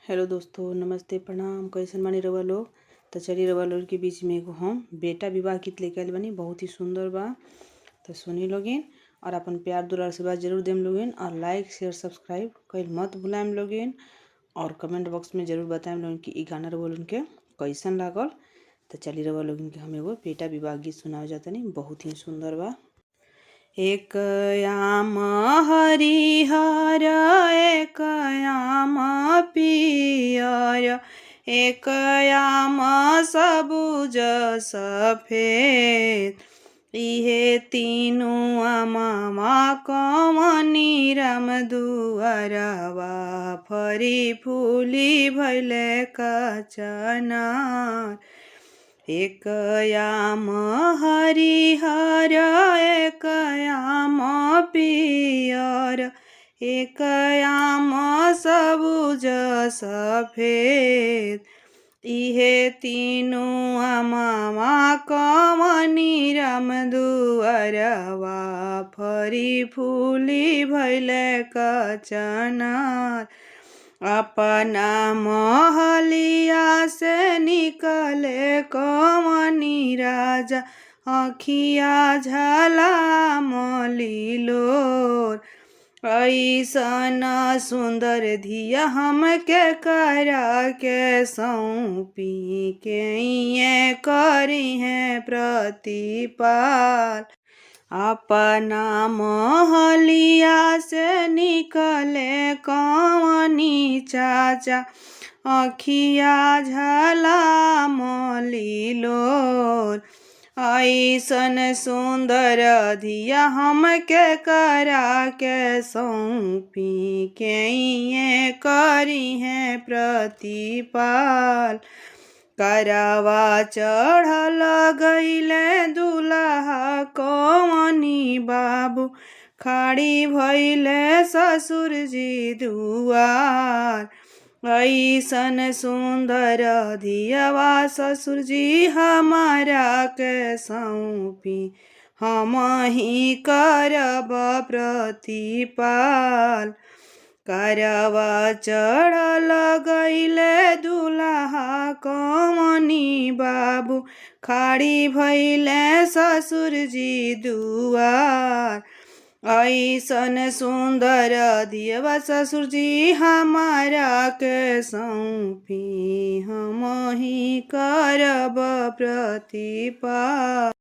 Hello दोस्तों, नमस्ते, प्रणाम। कैसन बानी रउआ लोग? तो चलिए रउआ लोग के बीच में एगो हम बेटा विवाह गीत लेके आइल बानी। बहुत ही सुंदर बा, तो सुनी लोगिन और अपन प्यार दुलार आशीर्वाद जरूर देम लोगिन। और लाइक शेयर सब्सक्राइब कइल मत भुलाएम लोगिन। और कमेंट बॉक्स में जरूर बताएम लोगिन कि ई गाना रउआ लोगन के कैसन लागल। तो चलिए रउआ लोगन के हम एगो बेटा विवाह गीत सुनावे जातनी। बहुत ही सुंदर बा। एक याम हरिहर एक याम पियर, एक याम सबुज सफेद, इहे तीनू आमा कमनी राम दुआरवा फरी फूली भैले कचनार। एक याम हरिहर एक याम पियर, एक याम सबुज सफेद, इहे तीनू आमा कमनी राम दुआरवा फरी फूली भैले कचनार। अपना महलिया से निकले कमनी राजा, अखिया झलमलीलोर, ऐसन सुंदर धिया हमके करा के सौंपी के ये करी है प्रतिपाल। अपना महलिया से निकले कमनी चाचा, अखिया झलमलीलोर, ऐसन सुंदर धिया हमके करा के सौंपी के ये करी है प्रतिपाल। करवा चढ़ल गईले दुल्हा कमनी बाबू, खाड़ी भइले ससुर जी दुआर, ऐसन सुंदर धियवा ससुर जी हमारा के सौंपी हम ही करब प्रतिपाल। करवा चढ़ल गईले दुल्हा कमनी बाबू, खाड़ी भइले ससुर जी दुआर, ऐसन सुंदर धियवा ससुर जी हमारा के सौंपी हम ही करब प्रतिपाल।